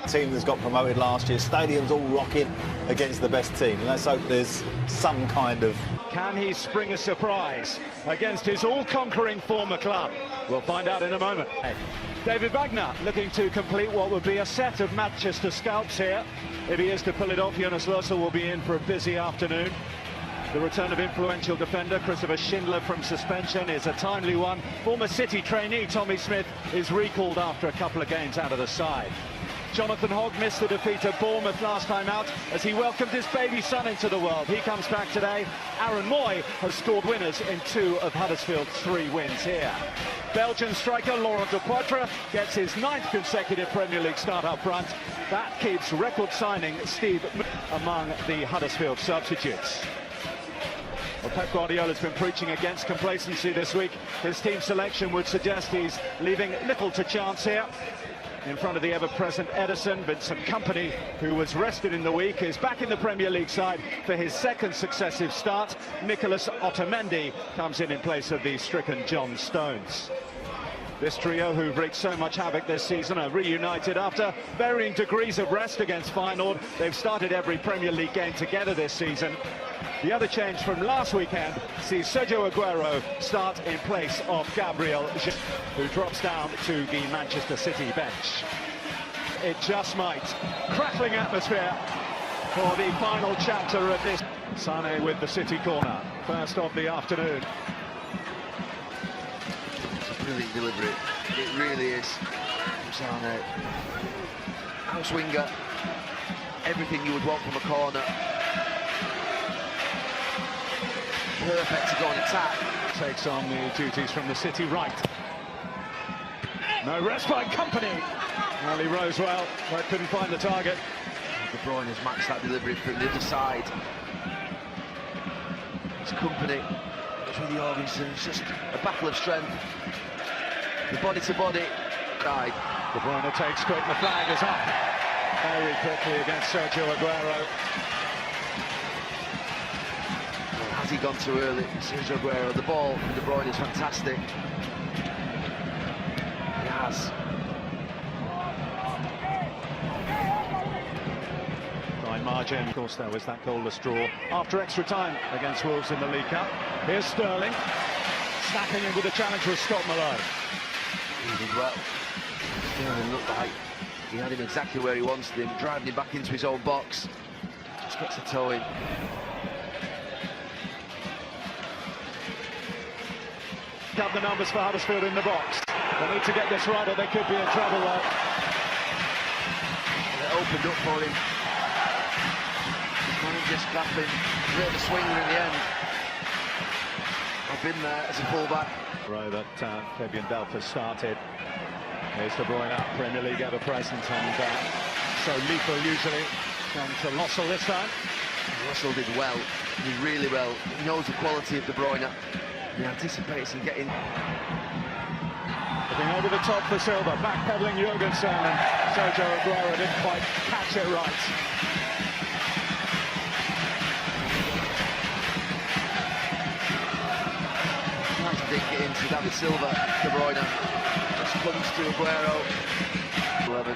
Team that's got promoted last year, stadium's all rocking against the best team. Let's hope there's some kind of... Can he spring a surprise against his all-conquering former club? We'll find out in a moment. David Wagner looking to complete what would be a set of Manchester scalps here. If he is to pull it off, Jonas Lössl will be in for a busy afternoon. The return of influential defender Christopher Schindler from suspension is a timely one. Former City trainee Tommy Smith is recalled after a couple of games out of the side. Jonathan Hogg missed the defeat at Bournemouth last time out as he welcomed his baby son into the world. He comes back today. Aaron Moy has scored winners in 2 of Huddersfield's 3 wins here. Belgian striker Laurent Depoitre gets his 9th consecutive Premier League start up front. That keeps record signing Steve among the Huddersfield substitutes. Well, Pep Guardiola's been preaching against complacency this week. His team selection would suggest he's leaving little to chance here. In front of the ever-present Ederson, Vincent Kompany, who was rested in the week, is back in the Premier League side for his 2nd successive start. Nicolas Otamendi comes in place of the stricken John Stones. This trio, who've wreaked so much havoc this season, are reunited after varying degrees of rest against Feyenoord. They've started every Premier League game together this season. The other change from last weekend sees Sergio Aguero start in place of Gabriel Jesus, who drops down to the Manchester City bench. It just might. Crackling atmosphere for the final chapter of this. Sané with the City corner, first of the afternoon. It's brilliant delivery. It really is. Sané. House winger. Everything you would want from a corner. Perfect to go and attack. Takes on the duties from the City right. No rest by Kompany. Well, he rose well, but couldn't find the target. De Bruyne has matched that delivery from the other side. It's Kompany. It's with Jorgensen. It's just a battle of strength. The body to body. Died. De Bruyne takes quick. The flag is up very quickly against Sergio Aguero. Has he gone too early? Sergio Aguero, the ball from De Bruyne is fantastic. He has. By margin, of course, there was that goalless draw after extra time against Wolves in the League Cup. Here's Sterling, snapping in with a challenge with Scott Malone. He did well. Sterling looked like he had him exactly where he wanted him, driving him back into his own box. Just gets a toe in. Up the numbers for Huddersfield in the box. They need to get this right or they could be in trouble there. It opened up for him. Just clapping, a bit of a swinger in the end. I've been there as a fullback. Row that Fabian Delph has started. Here's De Bruyne, Premier League ever present and so lethal usually. Come to Lössl this time. Lössl did well, he did really well. He knows the quality of De Bruyne. He anticipates him getting... Looking over the top for Silva, backpedaling Jorgensen, and Sergio Aguero didn't quite catch it right. Nice to dig it into David Silva. De Bruyne just comes to Aguero. 11.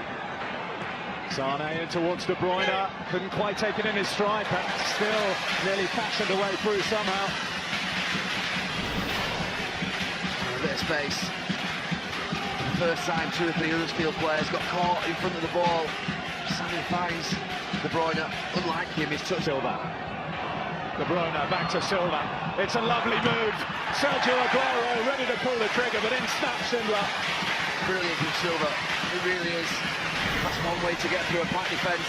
Sané in towards De Bruyne, couldn't quite take it in his stride, but still nearly fashioned a way through somehow. A bit of space. For the first time, 2 or 3 Huddersfield players got caught in front of the ball. Sané finds De Bruyne. Unlike him, he's touched Silva. De Bruyne back to Silva. It's a lovely move. Sergio Aguero ready to pull the trigger, but in snaps Schindler. Brilliant from Silva. It really is. That's one way to get through a pack defence.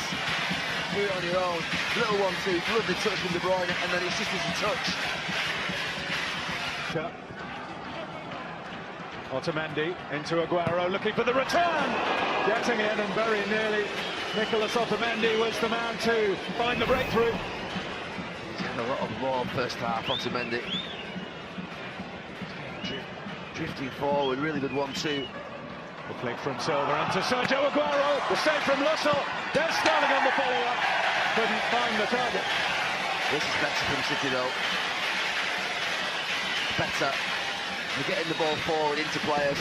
Do it on your own. Little 1-2, lovely touch from De Bruyne, and then it's just as a touch. Otamendi into Aguero, looking for the return. Getting in and very nearly. Nicolas Otamendi was the man to find the breakthrough. He's had a lot of ball first half, Otamendi. Drifting forward, really good 1-2. The flick from Silva into Sergio Aguero. The save from Lössl. There's Sterling on the follow-up. Couldn't find the target. This is better from City though. Better. They're getting the ball forward into players.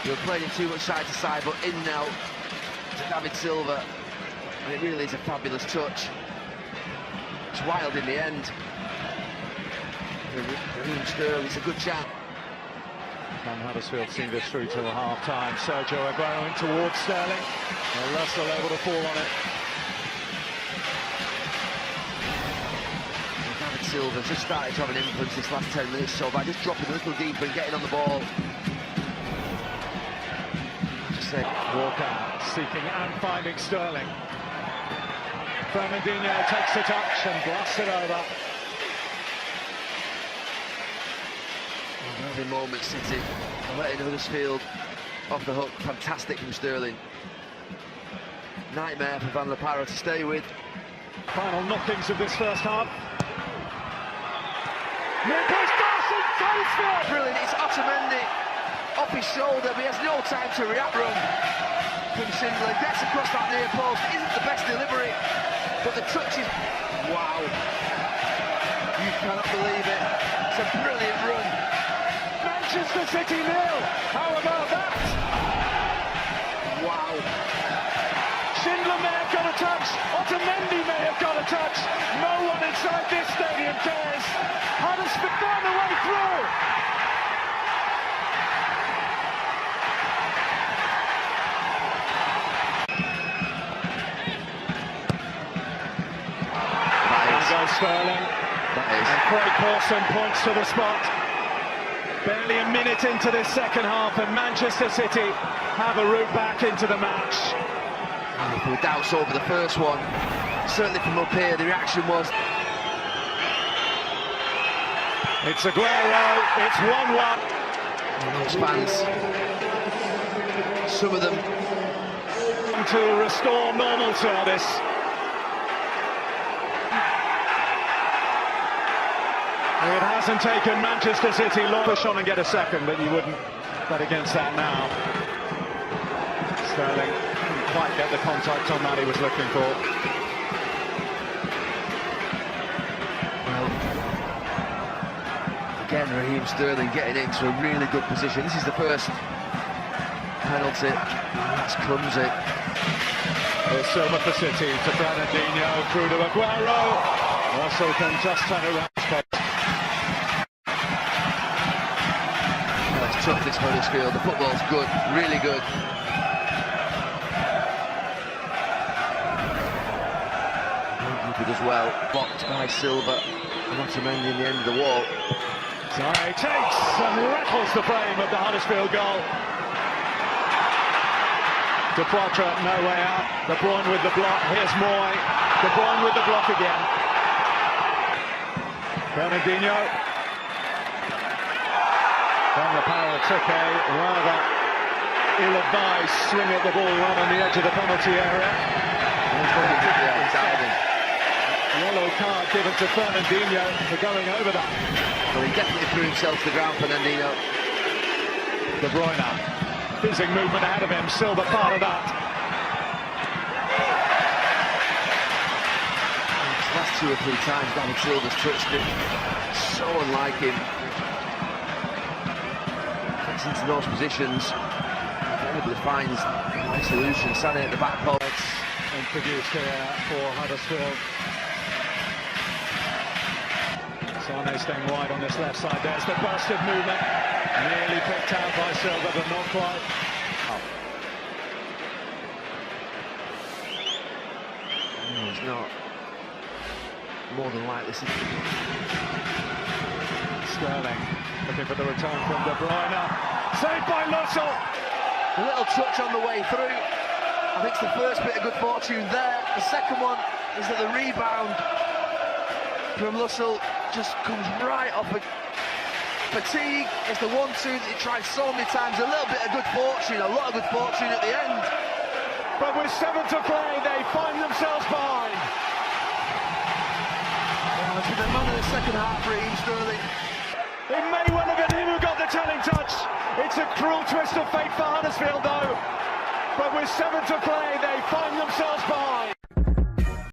They were playing too much side to side, but in now. David Silva, and it really is a fabulous touch. It's wild in the end. Raheem Sterling, it's a good chance. Can Huddersfield see this through till half-time? Sergio Aguero in towards Sterling. And Russell able to fall on it. David Silva just started to have an influence this last 10 minutes, so by just dropping a little deeper and getting on the ball. Walker seeking and finding Sterling. Fernandinho takes the touch and blasts it over. Every moment, City letting Huddersfield off the hook. Fantastic from Sterling. Nightmare for Van La Parra to stay with. Final knockings of this first half. Huddersfield! Brilliant, it's Otamendi off his shoulder, but he has no time to react. Run from Schindler, gets across that near post. Isn't the best delivery, but the touch is... Wow. You cannot believe it. It's a brilliant run. Manchester City nil. How about that? Wow. Schindler may have got a touch. Otamendi may have got a touch. No one inside this stadium cares. Huddersfield found a way through. There goes Sterling. And Craig Pawson points to the spot. Barely a minute into this second half, and Manchester City have a route back into the match. There were doubts over the first one. Certainly from up here, the reaction was... It's Aguero, it's 1-1. Those fans, some of them... To restore normal service. It hasn't taken Manchester City long to push on and get a second, but you wouldn't bet against that now. Sterling didn't quite get the contact on that he was looking for. Well, again, Raheem Sterling getting into a really good position. This is the first penalty. That's clumsy. It's Silva for City to Fernandinho, through to Aguero. Russell can just turn around. It's tough, this Huddersfield. The football's good, really good. Good as well. Blocked by Silva. Not amending the end of the wall. He takes and rattles the frame of the Huddersfield goal. De Poitre, no way out. De Bruyne with the block. Here's Moy. De Bruyne with the block again. Fernandinho. Van La Parra took a rather ill-advised swing at the ball right on the edge of the penalty area. Yellow card given to Fernandinho for going over that. Well, he definitely threw himself to the ground, Fernandinho. De Bruyne, fizzing movement ahead of him, Silva part of that. These last 2 or 3 times David Silva's touched it. So unlike him. Gets into those positions. Inevitably finds a nice solution. Sané at the back post. Introduced here for Huddersfield. Sané staying wide on this left side. There's the burst of movement. Nearly picked out by Silva, but not quite. No, he's not. More than likely. Sterling looking for the return from De Bruyne. Saved by Russell. A little touch on the way through. I think it's the first bit of good fortune there. The second one is that the rebound from Russell just comes right off of fatigue. It's the 1-2 that he tried so many times. A little bit of good fortune, a lot of good fortune at the end. But with 7 to play, they find themselves behind. Well, it's been the man of the second half, Raheem Sterling. It may well have been him who got the telling touch. It's a cruel twist of fate for Huddersfield, though. But with 7 to play, they find themselves behind.